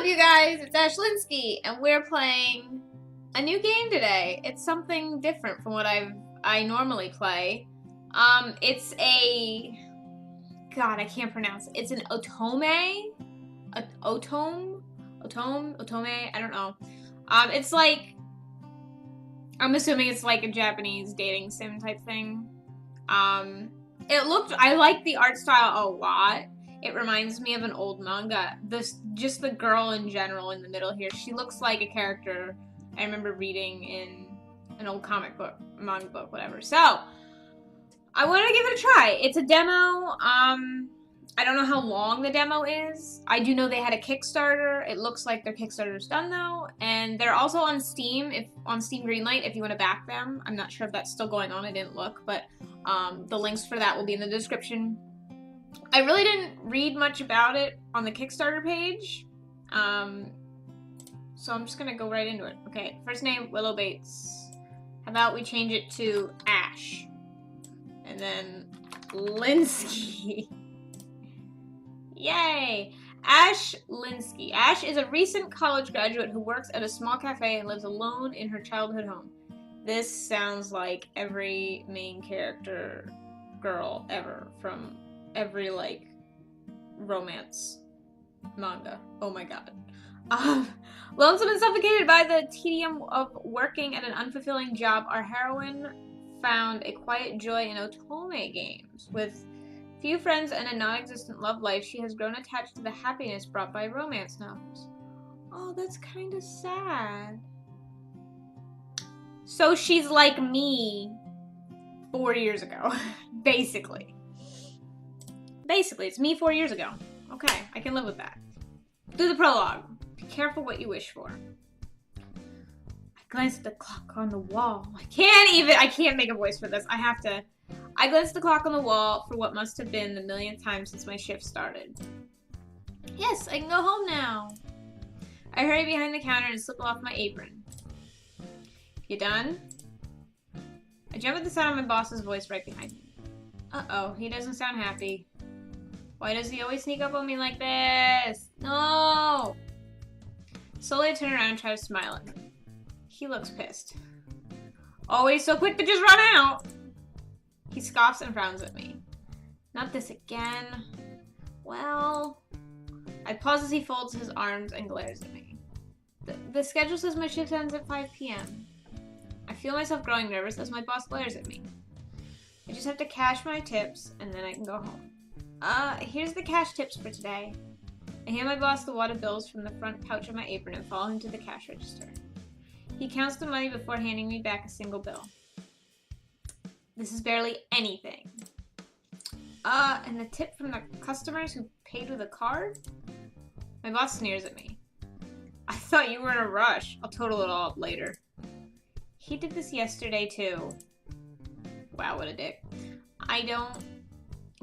up, you guys? It's Ash Linsky, and we're playing a new game today. It's something different from what I normally play. It's a... God, I can't pronounce it. It's an otome? Otome? I don't know. It's like... I'm assuming it's like a Japanese dating sim type thing. I like the art style a lot. It reminds me of an old manga. Just the girl in general in the middle here. She looks like a character I remember reading in an old comic book, manga book, whatever. So, I want to give it a try. It's a demo. I don't know how long the demo is. I do know they had a Kickstarter. It looks like their Kickstarter's done though. And they're also on Steam, on Steam Greenlight, if you want to back them. I'm not sure if that's still going on. I didn't look, but the links for that will be in the description. I really didn't read much about it on the Kickstarter page, so I'm just gonna go right into it. Okay, first name, Willow Bates. How about we change it to Ash? And then Linsky. Yay! Ash Linsky. Ash is a recent college graduate who works at a small cafe and lives alone in her childhood home. This sounds like every main character girl ever from every, like, romance manga. Oh my god. Lonesome and suffocated by the tedium of working at an unfulfilling job, our heroine found a quiet joy in otome games. With few friends and a non-existent love life, she has grown attached to the happiness brought by romance novels. Oh, that's kind of sad. So she's like me 4 years ago, basically. Basically, it's me 4 years ago. Okay, I can live with that. Do the prologue. Be careful what you wish for. I glanced at the clock on the wall. I can't make a voice for this. I glanced at the clock on the wall for what must have been the millionth time since my shift started. Yes, I can go home now. I hurry behind the counter and slip off my apron. You done? I jump at the sound of my boss's voice right behind me. Uh-oh, he doesn't sound happy. Why does he always sneak up on me like this? No! Slowly I turn around and try to smile at him. He looks pissed. Always so quick to just run out! He scoffs and frowns at me. Not this again. Well... I pause as he folds his arms and glares at me. The schedule says my shift ends at 5 p.m. I feel myself growing nervous as my boss glares at me. I just have to cash my tips and then I can go home. Here's the cash tips for today. I hand my boss the wad of bills from the front pouch of my apron and follow him to the cash register. He counts the money before handing me back a single bill. This is barely anything. And the tip from the customers who paid with a card? My boss sneers at me. I thought you were in a rush. I'll total it all up later. He did this yesterday too. Wow, what a dick.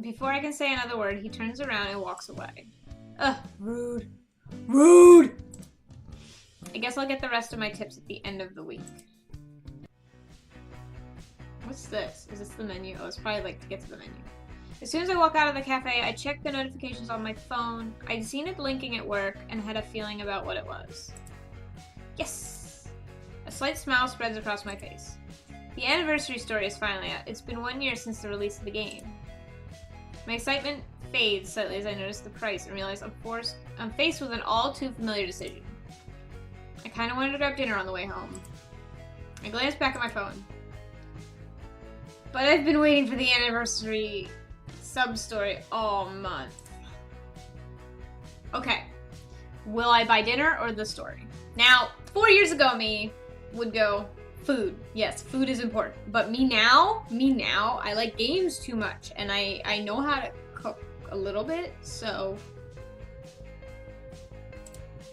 Before I can say another word, he turns around and walks away. Ugh, rude. Rude! I guess I'll get the rest of my tips at the end of the week. What's this? Is this the menu? Oh, it's probably like to get to the menu. As soon as I walk out of the cafe, I check the notifications on my phone. I'd seen it blinking at work and had a feeling about what it was. Yes! A slight smile spreads across my face. The anniversary story is finally out. It's been 1 year since the release of the game. My excitement fades slightly as I notice the price and realize I'm faced with an all-too-familiar decision. I kind of wanted to grab dinner on the way home. I glance back at my phone. But I've been waiting for the anniversary sub-story all month. Okay. Will I buy dinner or the story? Now, 4 years ago me would go, food. Yes, food is important. But me now, I like games too much. And I know how to cook a little bit, so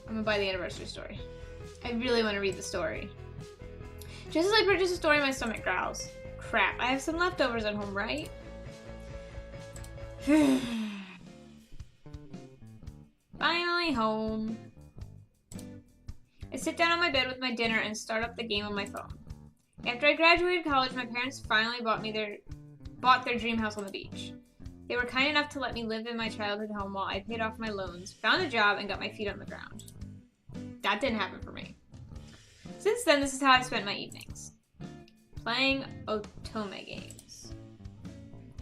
I'm gonna buy the anniversary story. I really want to read the story. Just as I purchase a story, my stomach growls. Crap, I have some leftovers at home, right? Finally home. I sit down on my bed with my dinner and start up the game on my phone. After I graduated college, my parents finally bought their dream house on the beach. They were kind enough to let me live in my childhood home while I paid off my loans, found a job, and got my feet on the ground. That didn't happen for me. Since then, this is how I've spent my evenings. Playing otome games.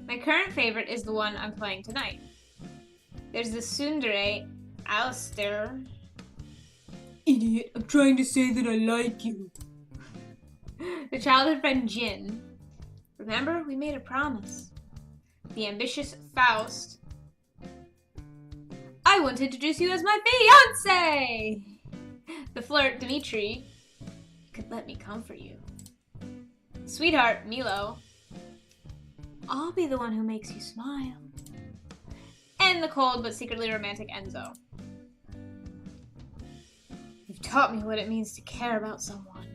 My current favorite is the one I'm playing tonight. There's the tsundere, Alistair. Idiot, I'm trying to say that I like you. The childhood friend Jin. Remember, we made a promise. The ambitious Faust. I want to introduce you as my fiancé! The flirt, Dimitri. You could let me comfort you. Sweetheart, Milo. I'll be the one who makes you smile. And the cold but secretly romantic Enzo. You've taught me what it means to care about someone.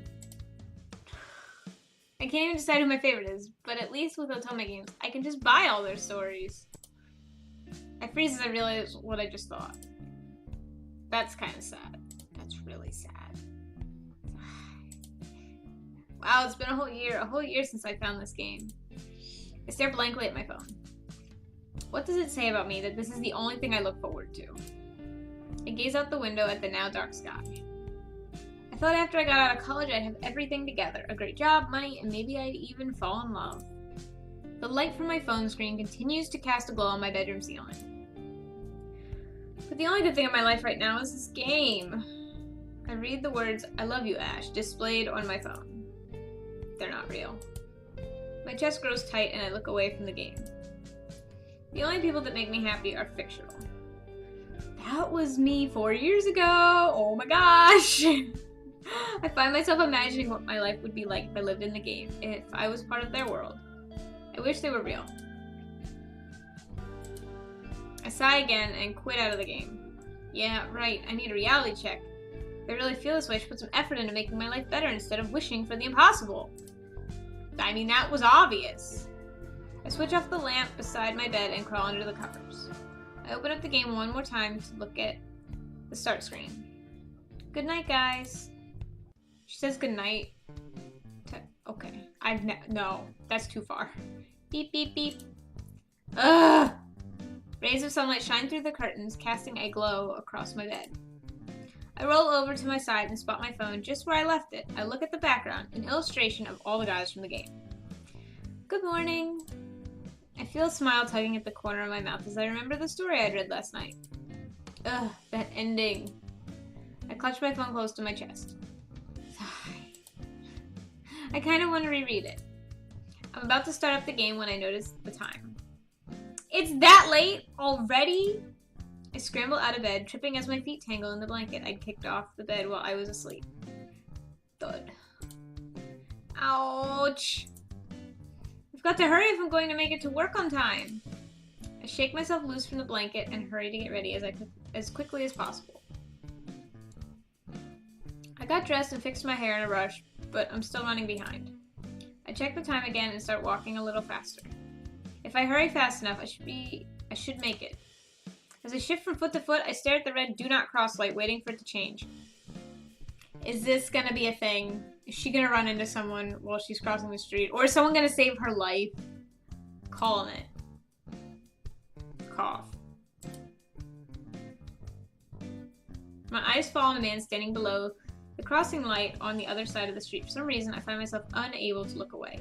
I can't even decide who my favorite is, but at least with otome games, I can just buy all their stories. I freeze as I realize what I just thought. That's kind of sad. That's really sad. Wow, it's been a whole year since I found this game. I stare blankly at my phone. What does it say about me that this is the only thing I look forward to? I gaze out the window at the now dark sky. I thought after I got out of college I'd have everything together. A great job, money, and maybe I'd even fall in love. The light from my phone screen continues to cast a glow on my bedroom ceiling. But the only good thing in my life right now is this game. I read the words, "I love you, Ash," displayed on my phone. They're not real. My chest grows tight and I look away from the game. The only people that make me happy are fictional. That was me 4 years ago! Oh my gosh! I find myself imagining what my life would be like if I lived in the game, if I was part of their world. I wish they were real. I sigh again and quit out of the game. Yeah, right, I need a reality check. If I really feel this way, I should put some effort into making my life better instead of wishing for the impossible. I mean, that was obvious. I switch off the lamp beside my bed and crawl under the covers. I open up the game one more time to look at the start screen. Good night, guys. She says good night. Okay. No, that's too far. Beep, beep, beep. Ugh! Rays of sunlight shine through the curtains, casting a glow across my bed. I roll over to my side and spot my phone just where I left it. I look at the background, an illustration of all the guys from the game. Good morning. I feel a smile tugging at the corner of my mouth as I remember the story I'd read last night. Ugh, that ending. I clutch my phone close to my chest. Sigh. I kind of want to reread it. I'm about to start up the game when I notice the time. It's that late already? I scramble out of bed, tripping as my feet tangle in the blanket I'd kicked off the bed while I was asleep. Thud. Ouch. I've got to hurry if I'm going to make it to work on time. I shake myself loose from the blanket and hurry to get ready as quickly as possible. I got dressed and fixed my hair in a rush, but I'm still running behind. I check the time again and start walking a little faster. If I hurry fast enough, I should make it. As I shift from foot to foot, I stare at the red "Do Not Cross" light, waiting for it to change. Is this gonna be a thing? Is she gonna run into someone while she's crossing the street? Or is someone gonna save her life? Calling it. Cough. My eyes fall on a man standing below the crossing light on the other side of the street. For some reason, I find myself unable to look away.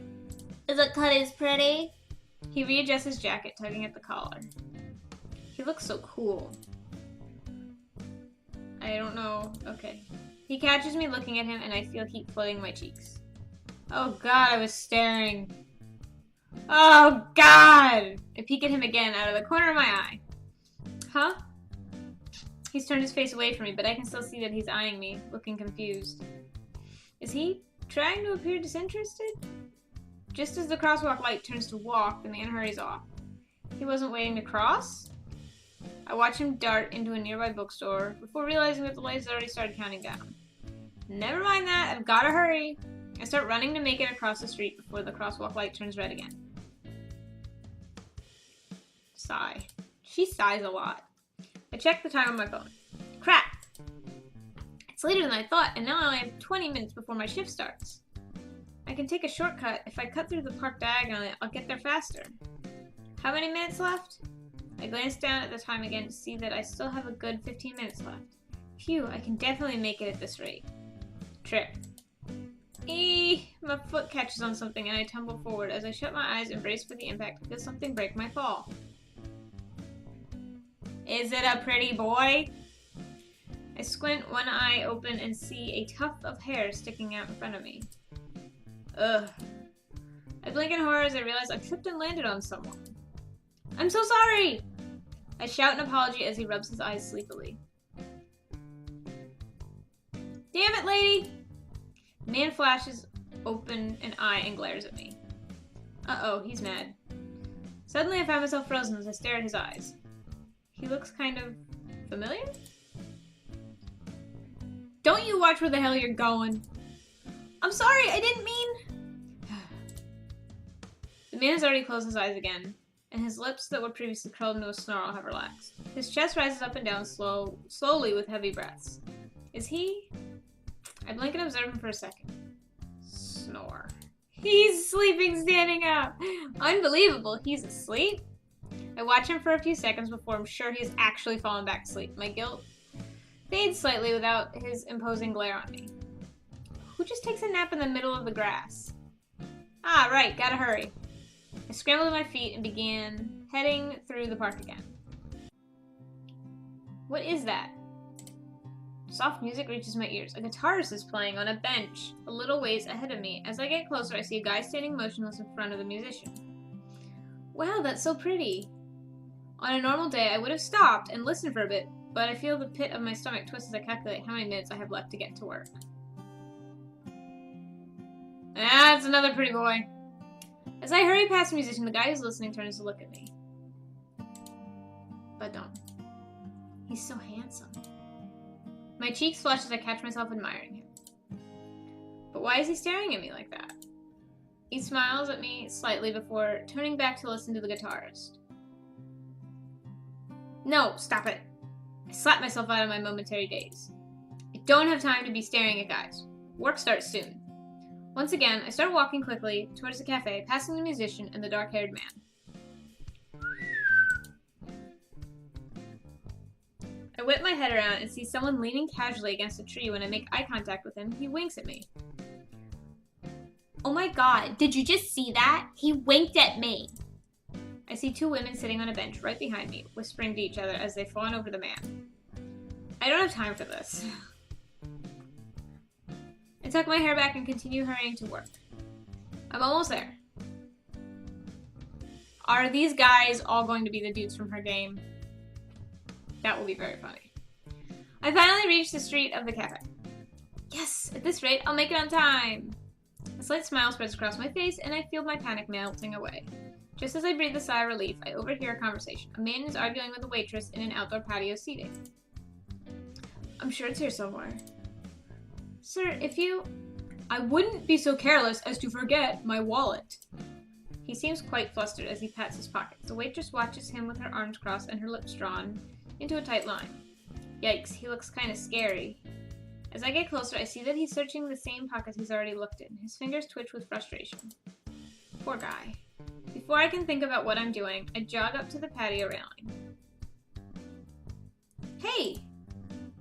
Is it 'cause he's pretty? He readjusts his jacket, tugging at the collar. He looks so cool. I don't know. Okay. He catches me looking at him and I feel heat flooding my cheeks. Oh god, I was staring. Oh god! I peek at him again out of the corner of my eye. Huh? He's turned his face away from me, but I can still see that he's eyeing me, looking confused. Is he trying to appear disinterested? Just as the crosswalk light turns to walk, the man hurries off. He wasn't waiting to cross? I watch him dart into a nearby bookstore before realizing that the lights already started counting down. Never mind that, I've gotta hurry. I start running to make it across the street before the crosswalk light turns red again. Sigh. She sighs a lot. I check the time on my phone. Crap! It's later than I thought, and now I only have 20 minutes before my shift starts. I can take a shortcut. If I cut through the park diagonally, I'll get there faster. How many minutes left? I glance down at the time again to see that I still have a good 15 minutes left. Phew, I can definitely make it at this rate. Trip. My foot catches on something and I tumble forward. As I shut my eyes and brace for the impact, I feel something break my fall. Is it a pretty boy? I squint one eye open and see a tuft of hair sticking out in front of me. Ugh. I blink in horror as I realize I've tripped and landed on someone. I'm so sorry! I shout an apology as he rubs his eyes sleepily. Damn it, lady! The man flashes open an eye and glares at me. Uh-oh, he's mad. Suddenly I find myself frozen as I stare at his eyes. He looks kind of familiar? Don't you watch where the hell you're going. I'm sorry, I didn't mean... The man has already closed his eyes again, and his lips that were previously curled into a snarl have relaxed. His chest rises up and down slowly with heavy breaths. Is he? I blink and observe him for a second. Snore. He's sleeping standing up! Unbelievable, he's asleep? I watch him for a few seconds before I'm sure he's actually fallen back to sleep. My guilt fades slightly without his imposing glare on me. Who just takes a nap in the middle of the grass? Ah, right, gotta hurry. I scrambled to my feet and began heading through the park again. What is that? Soft music reaches my ears. A guitarist is playing on a bench a little ways ahead of me. As I get closer, I see a guy standing motionless in front of the musician. Wow, that's so pretty. On a normal day, I would have stopped and listened for a bit, but I feel the pit of my stomach twist as I calculate how many minutes I have left to get to work. Ah, it's another pretty boy. As I hurry past the musician, the guy who's listening turns to look at me. But don't. He's so handsome. My cheeks flush as I catch myself admiring him. But why is he staring at me like that? He smiles at me slightly before turning back to listen to the guitarist. No, stop it. I slap myself out of my momentary daze. I don't have time to be staring at guys. Work starts soon. Once again, I start walking quickly towards the cafe, passing the musician and the dark-haired man. I whip my head around and see someone leaning casually against a tree. When I make eye contact with him, he winks at me. Oh my god, did you just see that? He winked at me. I see two women sitting on a bench right behind me, whispering to each other as they fawn over the man. I don't have time for this. I tuck my hair back and continue hurrying to work. I'm almost there. Are these guys all going to be the dudes from her game? That will be very funny. I finally reach the street of the cafe. Yes, at this rate, I'll make it on time. A slight smile spreads across my face, and I feel my panic melting away. Just as I breathe a sigh of relief, I overhear a conversation. A man is arguing with a waitress in an outdoor patio seating. I'm sure it's here somewhere. Sir, if you... I wouldn't be so careless as to forget my wallet. He seems quite flustered as he pats his pockets. The waitress watches him with her arms crossed and her lips drawn into a tight line. Yikes, he looks kind of scary. As I get closer, I see that he's searching the same pockets he's already looked in. His fingers twitch with frustration. Poor guy. Before I can think about what I'm doing, I jog up to the patio railing. Hey!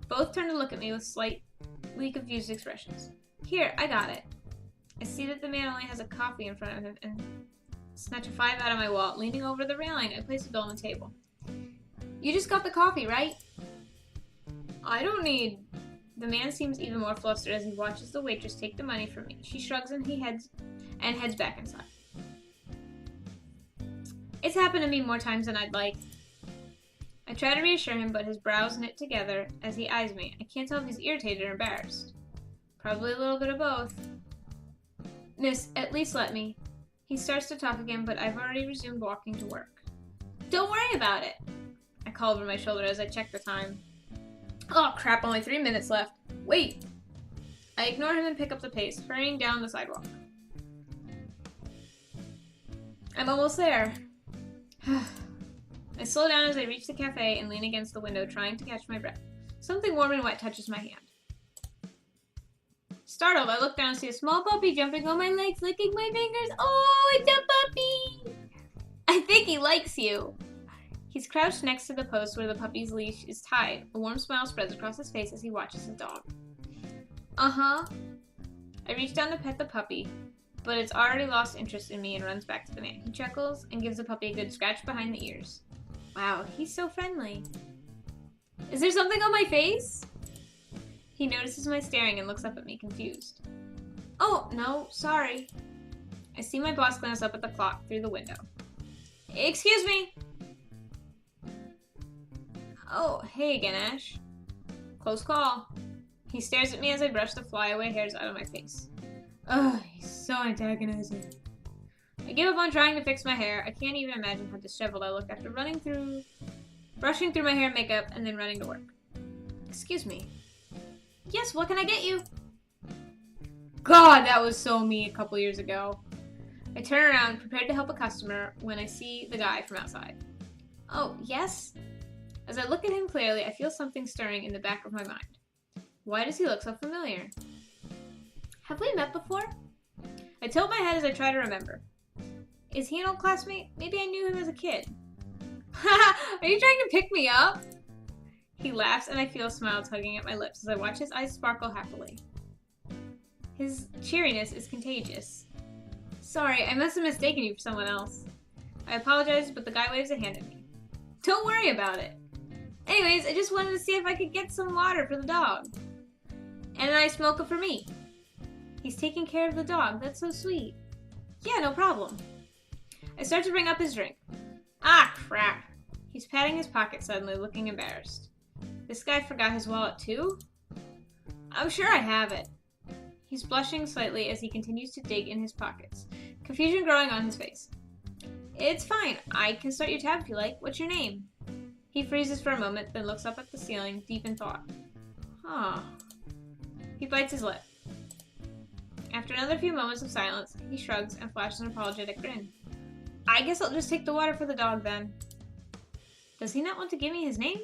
Both turn to look at me with slightly confused expressions. Here, I got it. I see that the man only has a coffee in front of him and snatch a $5 out of my wallet. Leaning over the railing, I place the bill on the table. You just got the coffee, right? I don't need... The man seems even more flustered as he watches the waitress take the money from me. She shrugs and heads back inside. It's happened to me more times than I'd like. I try to reassure him, but his brows knit together as he eyes me. I can't tell if he's irritated or embarrassed. Probably a little bit of both. Miss, at least let me. He starts to talk again, but I've already resumed walking to work. Don't worry about it. I call over my shoulder as I check the time. Oh crap, only 3 minutes left. Wait. I ignore him and pick up the pace, hurrying down the sidewalk. I'm almost there. I slow down as I reach the cafe and lean against the window, trying to catch my breath. Something warm and wet touches my hand. Startled, I look down and see a small puppy jumping on my legs, licking my fingers. Oh, it's a puppy! I think he likes you. He's crouched next to the post where the puppy's leash is tied. A warm smile spreads across his face as he watches his dog. Uh-huh. I reach down to pet the puppy, but it's already lost interest in me and runs back to the man. He chuckles and gives the puppy a good scratch behind the ears. Wow, he's so friendly. Is there something on my face? He notices my staring and looks up at me, confused. Oh, no, sorry. I see my boss glance up at the clock through the window. Excuse me. Oh, hey again, Ash. Close call. He stares at me as I brush the flyaway hairs out of my face. Ugh, he's so antagonizing. I give up on trying to fix my hair. I can't even imagine how disheveled I look after brushing through my hair and makeup, and then running to work. Excuse me. Yes, what can I get you? God, that was so me a couple years ago. I turn around, prepared to help a customer, when I see the guy from outside. Oh, yes? As I look at him clearly, I feel something stirring in the back of my mind. Why does he look so familiar? Have we met before? I tilt my head as I try to remember. Is he an old classmate? Maybe I knew him as a kid. Haha, are you trying to pick me up? He laughs and I feel a smile tugging at my lips as I watch his eyes sparkle happily. His cheeriness is contagious. Sorry, I must have mistaken you for someone else. I apologize, but the guy waves a hand at me. Don't worry about it. Anyways, I just wanted to see if I could get some water for the dog. And I smoke it for me. He's taking care of the dog. That's so sweet. Yeah, no problem. I start to bring up his drink. Ah, crap. He's patting his pocket suddenly, looking embarrassed. This guy forgot his wallet too? I'm sure I have it. He's blushing slightly as he continues to dig in his pockets, confusion growing on his face. It's fine. I can start your tab if you like. What's your name? He freezes for a moment, then looks up at the ceiling, deep in thought. Huh. He bites his lip. After another few moments of silence, he shrugs and flashes an apologetic grin. I guess I'll just take the water for the dog then. Does he not want to give me his name?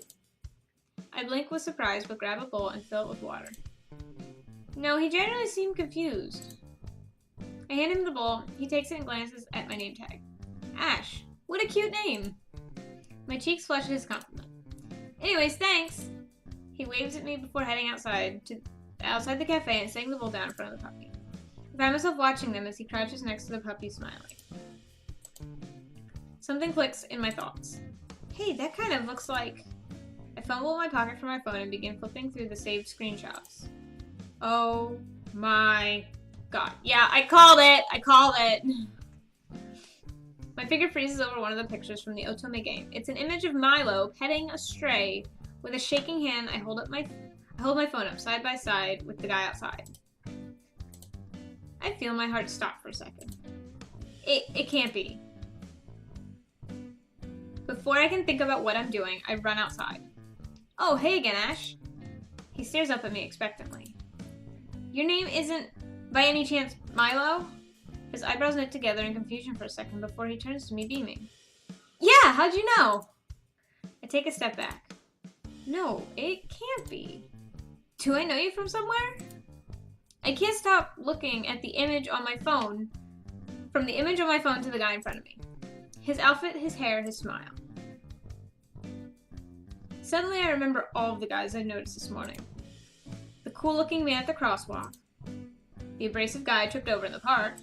I blink with surprise, but grab a bowl and fill it with water. No, he generally seemed confused. I hand him the bowl. He takes it and glances at my name tag. Ash, what a cute name. My cheeks flush at his compliment. Anyways, thanks. He waves at me before heading outside the cafe and setting the bowl down in front of the puppy. I find myself watching them as he crouches next to the puppy, smiling. Something clicks in my thoughts. Hey, that kind of looks like... I fumble in my pocket for my phone and begin flipping through the saved screenshots. Oh my god. Yeah, I called it! I called it! My finger freezes over one of the pictures from the Otome game. It's an image of Milo petting a stray. With a shaking hand, I hold my phone up side by side with the guy outside. I feel my heart stop for a second. It can't be. Before I can think about what I'm doing, I run outside. Oh, hey again, Ash. He stares up at me expectantly. Your name isn't, by any chance, Milo? His eyebrows knit together in confusion for a second before he turns to me beaming. Yeah, how'd you know? I take a step back. No, it can't be. Do I know you from somewhere? I can't stop looking at the image on my phone, from the image on my phone to the guy in front of me. His outfit, his hair, his smile. Suddenly I remember all of the guys I've noticed this morning. The cool-looking man at the crosswalk. The abrasive guy I tripped over in the park.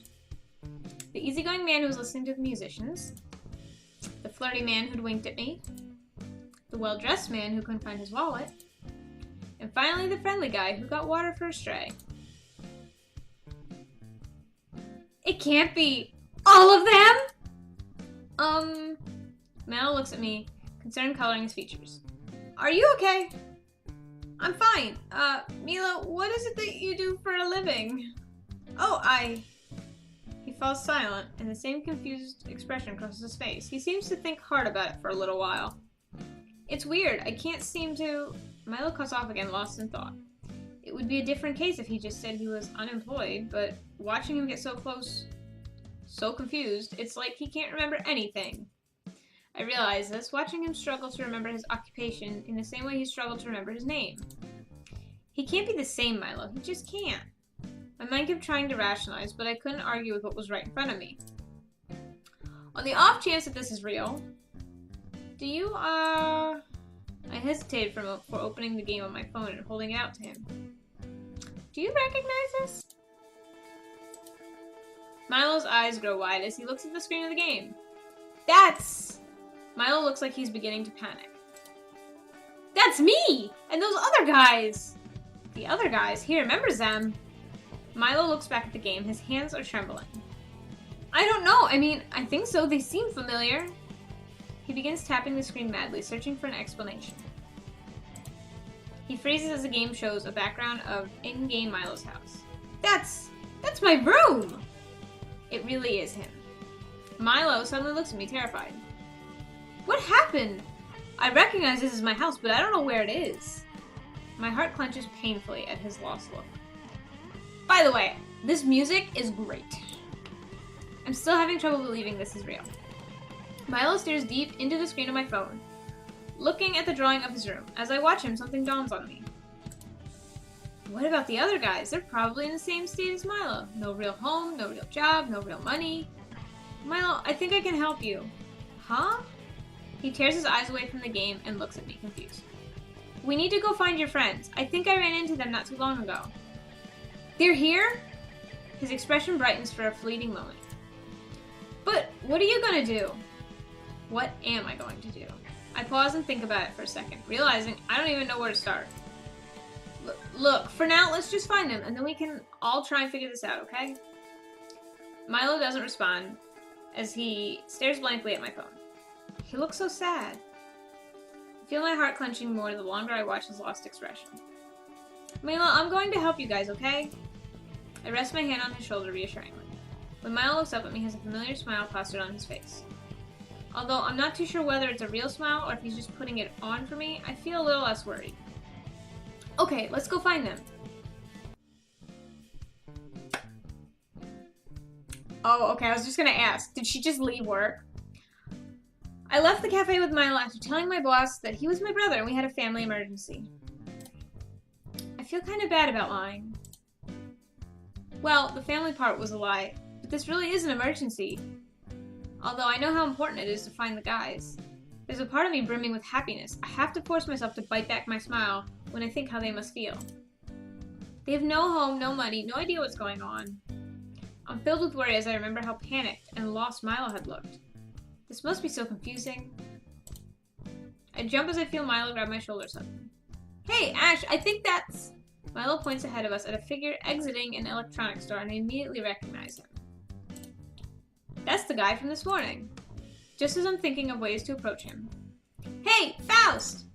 The easygoing man who was listening to the musicians. The flirty man who'd winked at me. The well-dressed man who couldn't find his wallet. And finally the friendly guy who got water for a stray. It can't be all of them! Mal looks at me, concerned coloring his features. Are you okay? I'm fine. Milo, what is it that you do for a living? Oh, He falls silent, and the same confused expression crosses his face. He seems to think hard about it for a little while. It's weird. I can't seem to... Milo cuts off again, lost in thought. It would be a different case if he just said he was unemployed, but watching him get so close, so confused, it's like he can't remember anything. I realize this, watching him struggle to remember his occupation in the same way he struggled to remember his name. He can't be the same Milo. He just can't. My mind kept trying to rationalize, but I couldn't argue with what was right in front of me. On the off chance that this is real, Do you, I hesitated for opening the game on my phone and holding it out to him. Do you recognize this? Milo's eyes grow wide as he looks at the screen of the game. That's... Milo looks like he's beginning to panic. That's me! And those other guys! The other guys? He remembers them. Milo looks back at the game. His hands are trembling. I don't know. I mean, I think so. They seem familiar. He begins tapping the screen madly, searching for an explanation. He freezes as the game shows a background of in-game Milo's house. That's my room! It really is him. Milo suddenly looks at me, terrified. What happened? I recognize this as my house, but I don't know where it is. My heart clenches painfully at his lost look. By the way, this music is great. I'm still having trouble believing this is real. Milo stares deep into the screen of my phone, looking at the drawing of his room. As I watch him, something dawns on me. What about the other guys? They're probably in the same state as Milo. No real home, no real job, no real money. Milo, I think I can help you. Huh? He tears his eyes away from the game and looks at me, confused. We need to go find your friends. I think I ran into them not too long ago. They're here? His expression brightens for a fleeting moment. But what are you gonna do? What am I going to do? I pause and think about it for a second, realizing I don't even know where to start. Look, for now, let's just find them, and then we can all try and figure this out, okay? Milo doesn't respond as he stares blankly at my phone. He looks so sad. I feel my heart clenching more the longer I watch his lost expression. Milo, I'm going to help you guys, okay? I rest my hand on his shoulder reassuringly. When Milo looks up at me, he has a familiar smile plastered on his face. Although I'm not too sure whether it's a real smile or if he's just putting it on for me, I feel a little less worried. Okay, let's go find them. Oh, okay, I was just gonna ask, did she just leave work? I left the cafe with Milo after telling my boss that he was my brother and we had a family emergency. I feel kind of bad about lying. Well, the family part was a lie, but this really is an emergency. Although I know how important it is to find the guys. There's a part of me brimming with happiness. I have to force myself to bite back my smile when I think how they must feel. They have no home, no money, no idea what's going on. I'm filled with worry as I remember how panicked and lost Milo had looked. This must be so confusing. I jump as I feel Milo grab my shoulder suddenly. Hey, Ash, I think that's... Milo points ahead of us at a figure exiting an electronics store and I immediately recognize him. That's the guy from this morning. Just as I'm thinking of ways to approach him. Hey, Faust!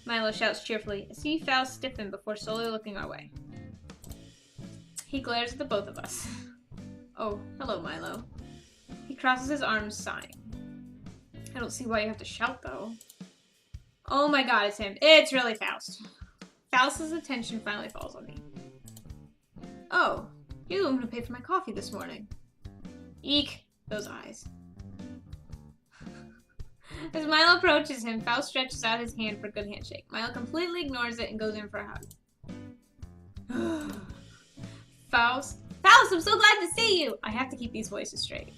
Milo shouts cheerfully. I see Faust stiffen before slowly looking our way. He glares at the both of us. Oh, hello, Milo. He crosses his arms, sighing. I don't see why you have to shout, though. Oh my god, it's him. It's really Faust. Faust's attention finally falls on me. Oh, you're the one who paid for my coffee this morning. Eek, those eyes. As Milo approaches him, Faust stretches out his hand for a good handshake. Milo completely ignores it and goes in for a hug. Faust, I'm so glad to see you! I have to keep these voices straight.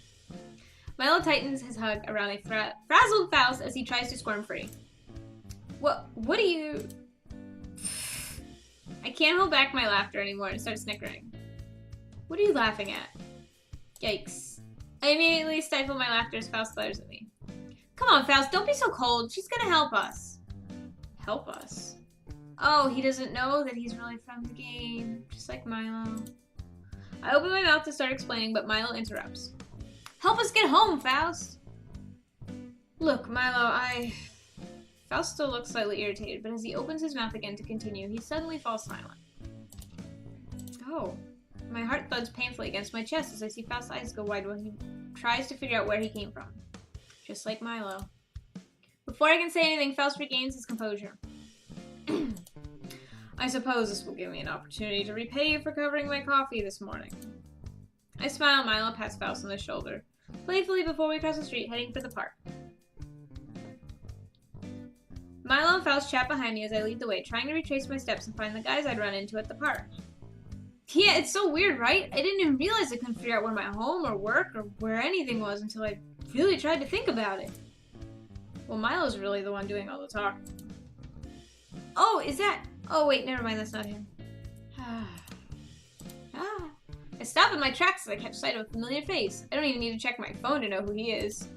Milo tightens his hug around a frazzled Faust as he tries to squirm free. What are you... I can't hold back my laughter anymore and start snickering. What are you laughing at? Yikes. I immediately stifle my laughter as Faust glares at me. Come on, Faust, don't be so cold. She's gonna help us. Help us? Oh, he doesn't know that he's really from the game. Just like Milo. I open my mouth to start explaining, but Milo interrupts. Help us get home, Faust! Look, Milo, Faust still looks slightly irritated, but as he opens his mouth again to continue, he suddenly falls silent. Oh. My heart thuds painfully against my chest as I see Faust's eyes go wide while he tries to figure out where he came from. Just like Milo. Before I can say anything, Faust regains his composure. I suppose this will give me an opportunity to repay you for covering my coffee this morning. I smile Milo past Faust on the shoulder, playfully before we cross the street heading for the park. Milo and Faust chat behind me as I lead the way, trying to retrace my steps and find the guys I'd run into at the park. Yeah, it's so weird, right? I didn't even realize I couldn't figure out where my home or work or where anything was until I really tried to think about it. Well, Milo's really the one doing all the talking. Oh, is that? Oh, wait, never mind, that's not him. I stopped in my tracks as I catch sight of a familiar face. I don't even need to check my phone to know who he is.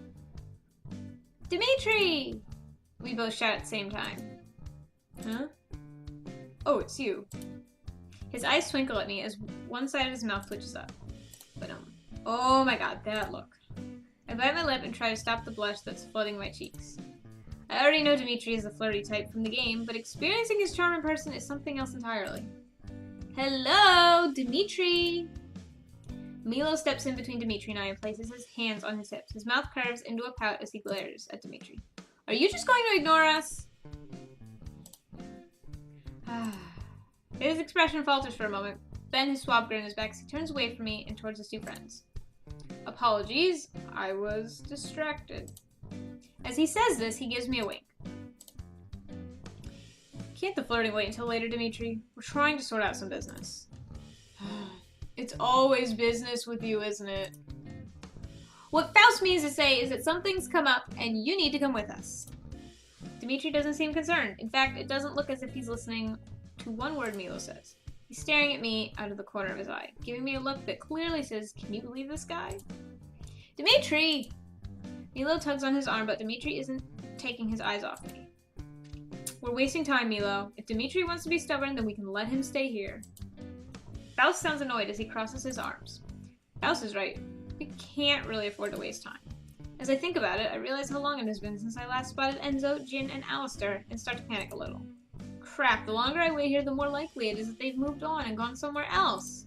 Dimitri! We both shout at the same time. Huh? Oh, it's you. His eyes twinkle at me as one side of his mouth twitches up. But oh my god, that look. I bite my lip and try to stop the blush that's flooding my cheeks. I already know Dimitri is the flirty type from the game, but experiencing his charm in person is something else entirely. Hello, Dimitri! Milo steps in between Dimitri and I and places his hands on his hips. His mouth curves into a pout as he glares at Dimitri. Are you just going to ignore us? His expression falters for a moment. Then his suave grin is back as he turns away from me and towards his two friends. Apologies, I was distracted. As he says this, he gives me a wink. Can't the flirting wait until later, Dimitri? We're trying to sort out some business. It's always business with you, isn't it? What Faust means to say is that something's come up and you need to come with us. Dimitri doesn't seem concerned. In fact, it doesn't look as if he's listening to one word Milo says. He's staring at me out of the corner of his eye, giving me a look that clearly says, can you believe this guy? Dimitri! Milo tugs on his arm, but Dimitri isn't taking his eyes off me. We're wasting time, Milo. If Dimitri wants to be stubborn, then we can let him stay here. Faust sounds annoyed as he crosses his arms. Faust is right. We can't really afford to waste time. As I think about it, I realize how long it has been since I last spotted Enzo, Jin, and Alistair, and start to panic a little. Crap, the longer I wait here, the more likely it is that they've moved on and gone somewhere else.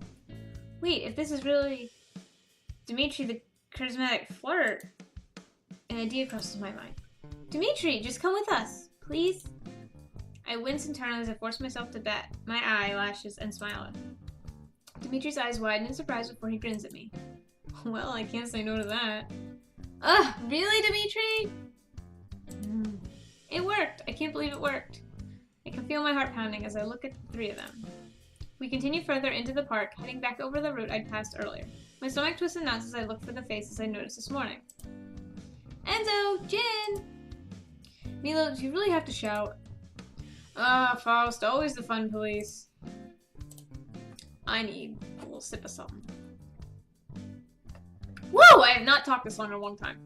Wait, if this is really Dimitri the charismatic flirt, an idea crosses my mind. Dimitri, just come with us, please. I wince internally as I force myself to bat my eyelashes and smile at him. Dimitri's eyes widen in surprise before he grins at me. Well, I can't say no to that. Ugh, really, Dimitri? It worked. I can't believe it worked. I can feel my heart pounding as I look at the three of them. We continue further into the park, heading back over the route I'd passed earlier. My stomach twists and knots as I look for the faces I noticed this morning. Enzo! Jin! Milo, do you really have to shout? Faust, always the fun police. I need a little sip of something. Whoa! I have not talked this long in a long time.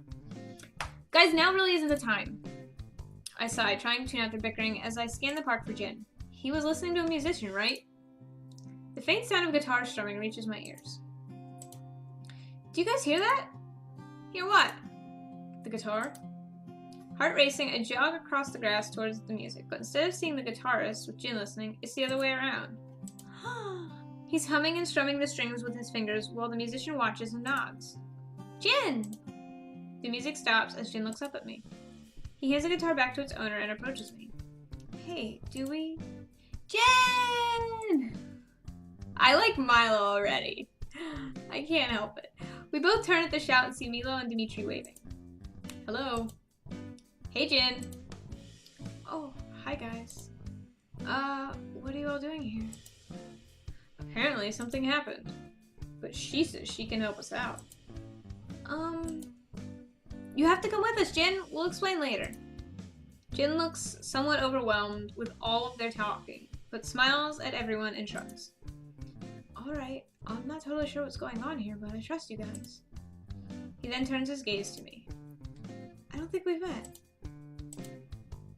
Guys, now really isn't the time. I sigh, trying to tune out their bickering as I scan the park for Jin. He was listening to a musician, right? The faint sound of guitar strumming reaches my ears. Do you guys hear that? Hear what? The guitar? Heart racing, I jog across the grass towards the music, but instead of seeing the guitarist with Jin listening, it's the other way around. He's humming and strumming the strings with his fingers while the musician watches and nods. Jin! The music stops as Jin looks up at me. He hands the guitar back to its owner and approaches me. Hey, do we? Jin! I like Milo already. I can't help it. We both turn at the shout and see Milo and Dimitri waving. Hello. Hey, Jin. Oh, hi guys. What are you all doing here? Apparently something happened, but she says she can help us out. You have to come with us, Jin. We'll explain later. Jin looks somewhat overwhelmed with all of their talking, but smiles at everyone and shrugs. Alright, I'm not totally sure what's going on here, but I trust you guys. He then turns his gaze to me. I don't think we've met.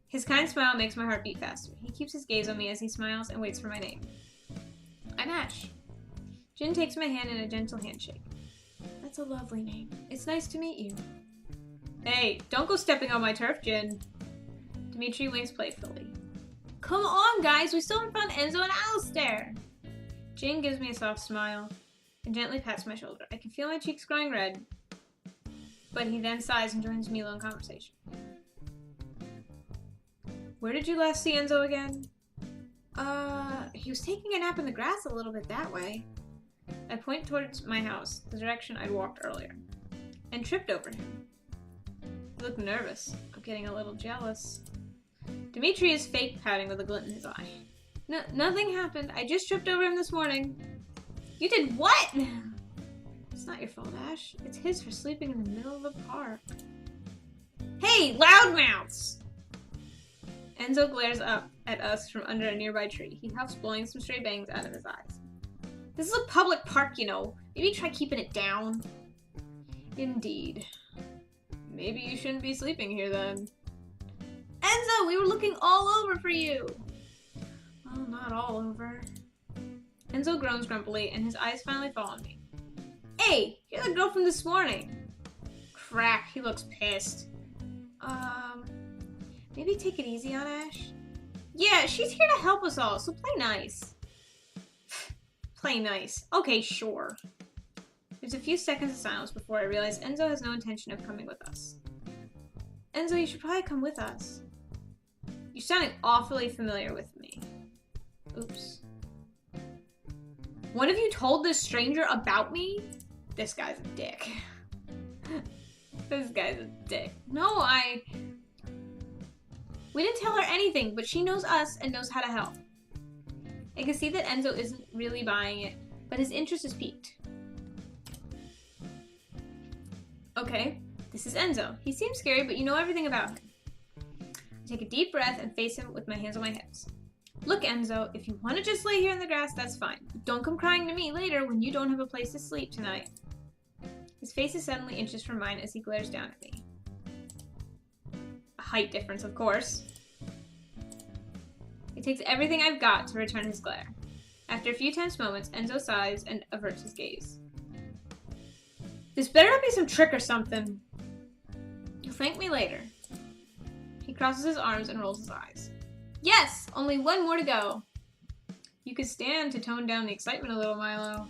His kind smile makes my heart beat faster. He keeps his gaze on me as he smiles and waits for my name. I'm Ash. Jin takes my hand in a gentle handshake. That's a lovely name. It's nice to meet you. Hey, don't go stepping on my turf, Jin. Dimitri winks playfully. Come on, guys. We still haven't found Enzo and Alistair. Jin gives me a soft smile and gently pats my shoulder. I can feel my cheeks growing red, but he then sighs and joins Milo in conversation. Where did you last see Enzo again? He was taking a nap in the grass a little bit that way. I point towards my house, the direction I'd walked earlier, and tripped over him. He looked nervous. I'm getting a little jealous. Dimitri is fake pouting with a glint in his eye. Nothing happened. I just tripped over him this morning. You did what? It's not your fault, Ash. It's his for sleeping in the middle of a park. Hey, loudmouths! Enzo glares up at us from under a nearby tree. He huffs, blowing some stray bangs out of his eyes. This is a public park, you know. Maybe try keeping it down. Indeed. Maybe you shouldn't be sleeping here then. Enzo, we were looking all over for you! Well, not all over. Enzo groans grumpily, and his eyes finally fall on me. Hey, you're the girl from this morning. Crap, he looks pissed. Maybe take it easy on Ash? Yeah, she's here to help us all, so play nice. Play nice. Okay, sure. There's a few seconds of silence before I realize Enzo has no intention of coming with us. Enzo, you should probably come with us. You're sounding awfully familiar with me. Oops. One of you told this stranger about me? This guy's a dick. This guy's a dick. No, we didn't tell her anything, but she knows us and knows how to help. I can see that Enzo isn't really buying it, but his interest is piqued. Okay, this is Enzo. He seems scary, but you know everything about him. I take a deep breath and face him with my hands on my hips. Look, Enzo, if you want to just lay here in the grass, that's fine. But don't come crying to me later when you don't have a place to sleep tonight. His face is suddenly inches from mine as he glares down at me. A height difference, of course. It takes everything I've got to return his glare. After a few tense moments, Enzo sighs and averts his gaze. This better not be some trick or something. You'll thank me later. He crosses his arms and rolls his eyes. Yes! Only one more to go. You could stand to tone down the excitement a little, Milo.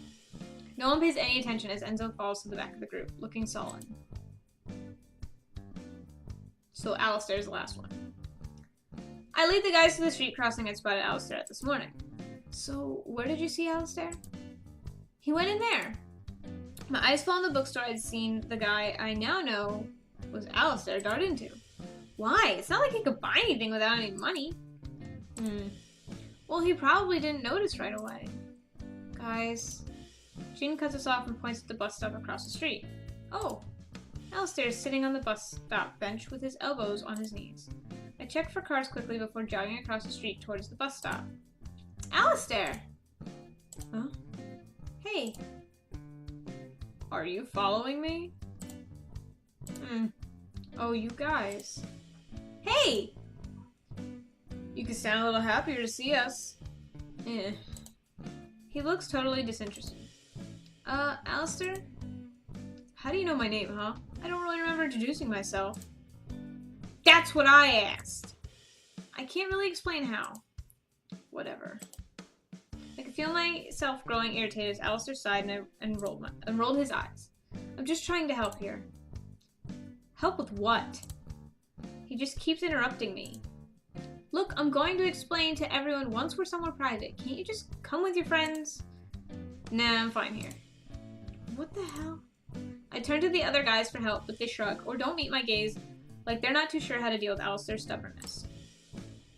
No one pays any attention as Enzo falls to the back of the group, looking sullen. So Alistair's the last one. I lead the guys to the street crossing I'd spotted Alistair at this morning. So, where did you see Alistair? He went in there. My eyes fell on the bookstore I'd seen the guy I now know was Alistair dart into. Why? It's not like he could buy anything without any money. Well, he probably didn't notice right away. Guys. Jean cuts us off and points at the bus stop across the street. Oh. Alistair is sitting on the bus stop bench with his elbows on his knees. I check for cars quickly before jogging across the street towards the bus stop. Alistair! Huh? Hey. Are you following me? Oh, you guys. Hey! You could sound a little happier to see us. Eh. He looks totally disinterested. Alistair? How do you know my name, huh? I don't really remember introducing myself. That's what I asked! I can't really explain how. Whatever. I could feel myself growing irritated as Alistair sighed and rolled his eyes. I'm just trying to help here. Help with what? He just keeps interrupting me. Look, I'm going to explain to everyone once we're somewhere private. Can't you just come with your friends? Nah, I'm fine here. What the hell? I turn to the other guys for help, but they shrug, or don't meet my gaze, like they're not too sure how to deal with Alistair's stubbornness.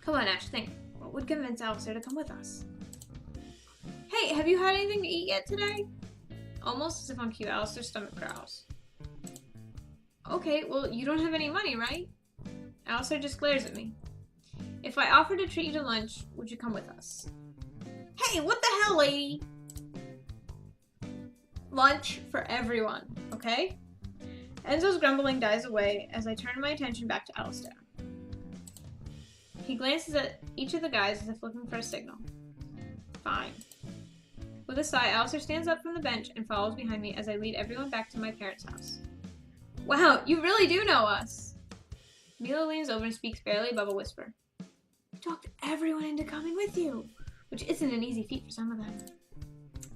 Come on, Ash, think. What would convince Alistair to come with us? Hey, have you had anything to eat yet today? Almost as if on cue, Alistair's stomach growls. Okay, well, you don't have any money, right? Alistair just glares at me. If I offered to treat you to lunch, would you come with us? Hey, what the hell, lady? Lunch for everyone, okay? Enzo's grumbling dies away as I turn my attention back to Alistair. He glances at each of the guys as if looking for a signal. Fine. With a sigh, Alistair stands up from the bench and follows behind me as I lead everyone back to my parents' house. Wow, you really do know us! Milo leans over and speaks barely above a whisper. You talked everyone into coming with you, which isn't an easy feat for some of them.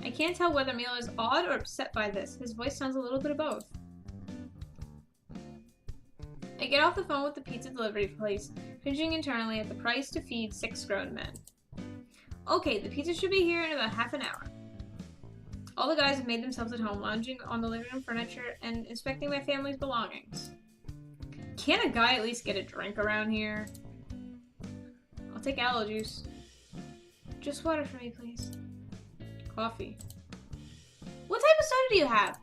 I can't tell whether Milo is awed or upset by this. His voice sounds a little bit of both. I get off the phone with the pizza delivery place, cringing internally at the price to feed 6 grown men. Okay, the pizza should be here in about half an hour. All the guys have made themselves at home, lounging on the living room furniture and inspecting my family's belongings. Can't a guy at least get a drink around here? I'll take aloe juice. Just water for me, please. Coffee. What type of soda do you have?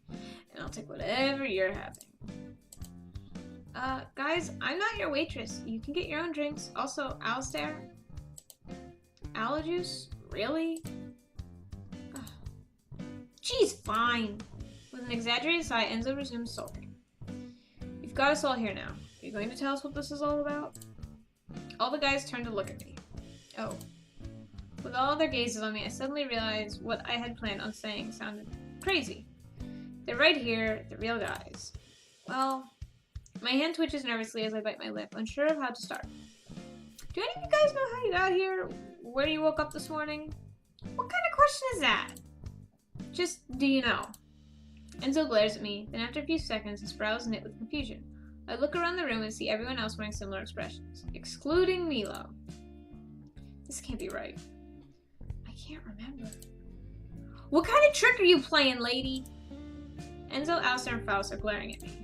And I'll take whatever you're having. Guys, I'm not your waitress. You can get your own drinks. Also, Alistair? Aloe juice? Really? Ugh. Geez, fine. With an exaggerated sigh, Enzo resumes sulking. You've got us all here now. Are you going to tell us what this is all about? All the guys turn to look at me. Oh. With all their gazes on me, I suddenly realized what I had planned on saying sounded crazy. They're right here, the real guys. Well, my hand twitches nervously as I bite my lip, unsure of how to start. Do any of you guys know how you got here? Where you woke up this morning? What kind of question is that? Just, do you know? Enzo glares at me, then after a few seconds, his brows knit with confusion. I look around the room and see everyone else wearing similar expressions, excluding Milo. This can't be right. I can't remember. What kind of trick are you playing, lady? Enzo, Alistair, and Faust are glaring at me.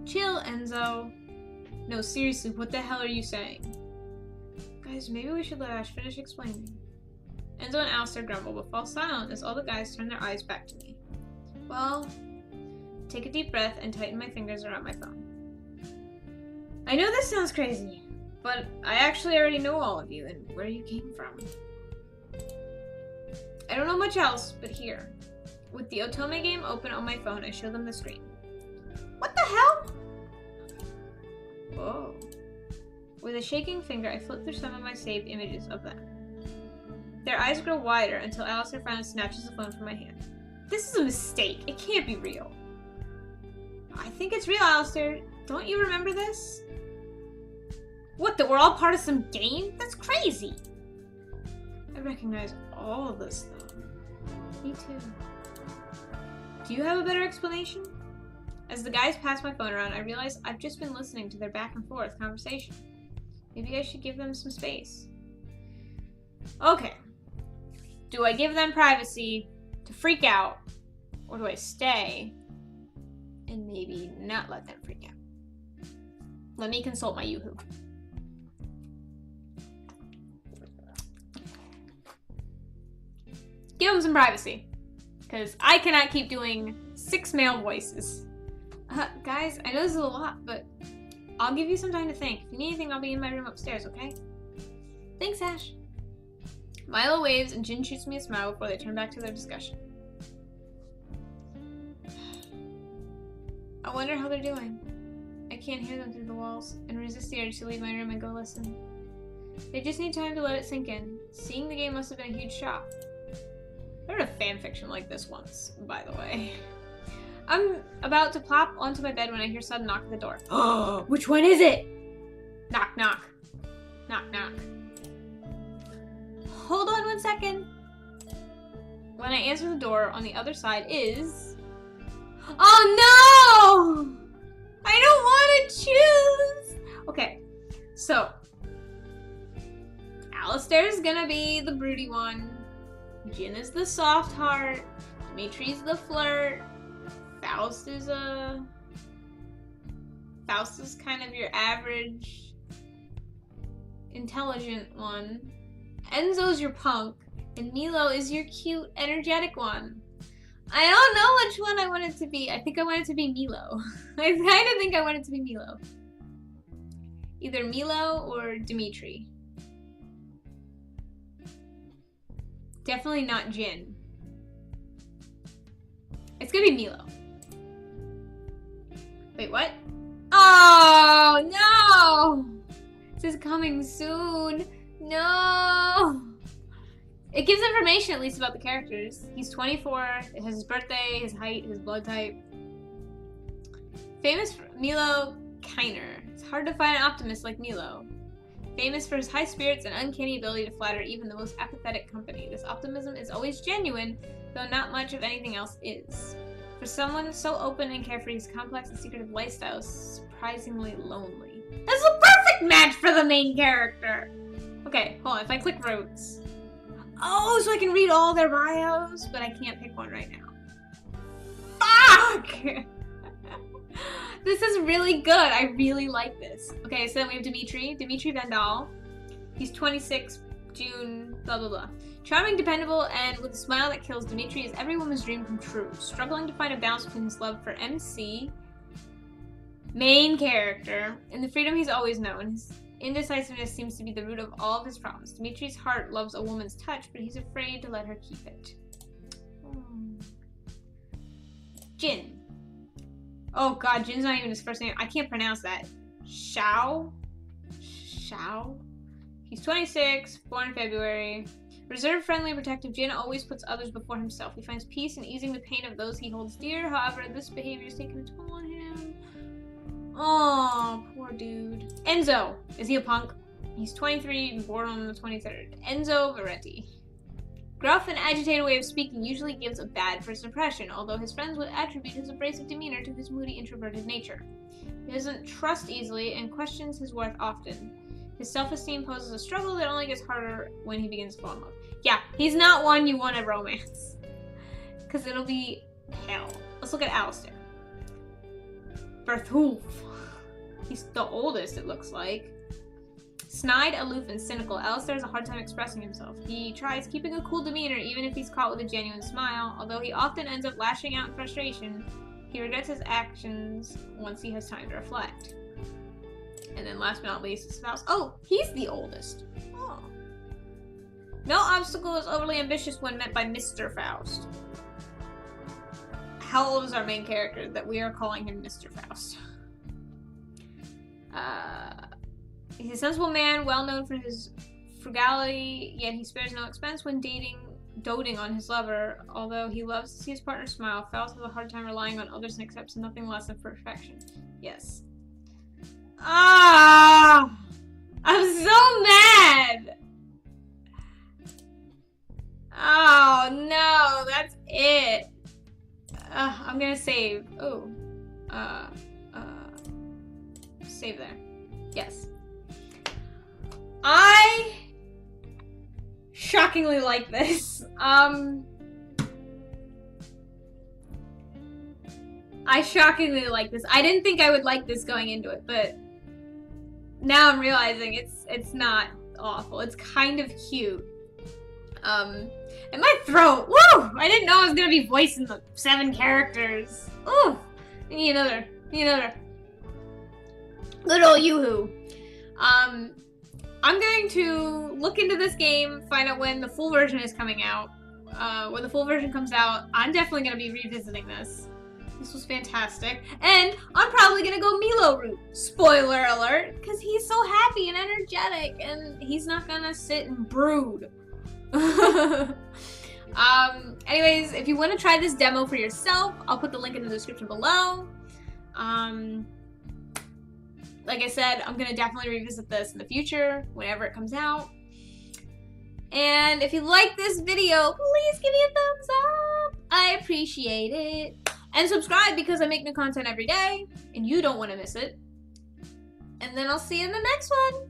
Chill, Enzo. No, seriously, what the hell are you saying? Guys, maybe we should let Ash finish explaining. Enzo and Alistair grumble, but fall silent as all the guys turn their eyes back to me. Well, take a deep breath and tighten my fingers around my phone. I know this sounds crazy, but I actually already know all of you and where you came from. I don't know much else, but here. With the Otome game open on my phone, I show them the screen. What the hell? Whoa. With a shaking finger, I flip through some of my saved images of them. Their eyes grow wider until Alistair finally snatches the phone from my hand. This is a mistake. It can't be real. I think it's real, Alistair. Don't you remember this? What, that we're all part of some game? That's crazy. I recognize all of this, though. Me too. Do you have a better explanation? As the guys pass my phone around, I realize I've just been listening to their back and forth conversation. Maybe I should give them some space. Okay. Do I give them privacy to freak out, or do I stay and maybe not let them freak out? Let me consult my Yoo-hoo. Give them some privacy, because I cannot keep doing 6 male voices. Guys, I know this is a lot, but I'll give you some time to think. If you need anything, I'll be in my room upstairs, okay? Thanks, Ash. Milo waves and Jin shoots me a smile before they turn back to their discussion. I wonder how they're doing. I can't hear them through the walls and resist the urge to leave my room and go listen. They just need time to let it sink in. Seeing the game must have been a huge shock. I read a fanfiction like this once, by the way. I'm about to plop onto my bed when I hear a sudden knock at the door. Oh, which one is it? Knock, knock. Knock, knock. Hold on 1 second. When I answer the door, on the other side is... Oh no! I don't want to choose! Okay, so... Alistair's gonna be the broody one. Jin is the soft heart. Dimitri's the flirt. Faust is kind of your average intelligent one. Enzo's your punk, and Milo is your cute, energetic one. I don't know which one I want it to be. I think I want it to be Milo. I kind of think I want it to be Milo. Either Milo or Dimitri. Definitely not Jin. It's gonna be Milo. Wait, what? Oh, no! This is coming soon. No! It gives information, at least, about the characters. He's 24, it has his birthday, his height, his blood type. Famous for Milo Kiner. It's hard to find an optimist like Milo. Famous for his high spirits and uncanny ability to flatter even the most apathetic company. This optimism is always genuine, though not much of anything else is. For someone so open and carefree, his complex and secretive lifestyle is surprisingly lonely. That's a perfect match for the main character! Okay, hold on, if I click roads. Oh, so I can read all their bios, but I can't pick one right now. Fuck! This is really good. I really like this. Okay, so then we have Dimitri Vandal. He's 26, June, blah, blah, blah. Charming, dependable, and with a smile that kills, Dimitri is every woman's dream come true. Struggling to find a balance between his love for MC, Main character. In the freedom he's always known, his indecisiveness seems to be the root of all of his problems. Dimitri's heart loves a woman's touch, but he's afraid to let her keep it. Jin. Oh god, Jin's not even his first name. I can't pronounce that. Xiao? He's 26, born in February. Reserved, friendly, and protective, Jin always puts others before himself. He finds peace in easing the pain of those he holds dear. However, this behavior is taking a toll on him. Oh, poor dude. Enzo. Is he a punk? He's 23 and born on the 23rd. Enzo Varetti. Gruff and agitated way of speaking usually gives a bad first impression, although his friends would attribute his abrasive demeanor to his moody, introverted nature. He doesn't trust easily and questions his worth often. His self-esteem poses a struggle that only gets harder when he begins to fall in love. Yeah, he's not one you want to romance. Because it'll be hell. Let's look at Alistair. Berthulf. He's the oldest, it looks like. Snide, aloof, and cynical, Alistair has a hard time expressing himself. He tries keeping a cool demeanor even if he's caught with a genuine smile. Although he often ends up lashing out in frustration, he regrets his actions once he has time to reflect. And then last but not least, his spouse. Oh, he's the oldest. Oh. No obstacle is overly ambitious when met by Mr. Faust. How old is our main character that we are calling him Mr. Faust? He's a sensible man, well known for his frugality, yet he spares no expense when doting on his lover. Although he loves to see his partner smile, Faust has a hard time relying on others and accepts nothing less than perfection. Yes. Ah! I'm so mad! Oh no, that's it. I'm gonna save. Oh. Save there. Yes. I shockingly like this. I shockingly like this. I didn't think I would like this going into it, but now I'm realizing it's not awful. It's kind of cute. And my throat. Woo! I didn't know I was gonna be voicing the 7 characters. Ooh! I need another. Good old Yoo-hoo. I'm going to look into this game, find out when the full version is coming out. When the full version comes out, I'm definitely going to be revisiting this. This was fantastic. And I'm probably going to go Milo route. Spoiler alert. Because he's so happy and energetic. And he's not going to sit and brood. Anyways, if you want to try this demo for yourself, I'll put the link in the description below. Like I said, I'm going to definitely revisit this in the future, whenever it comes out. And if you like this video, please give me a thumbs up. I appreciate it. And subscribe because I make new content every day, and you don't want to miss it. And then I'll see you in the next one.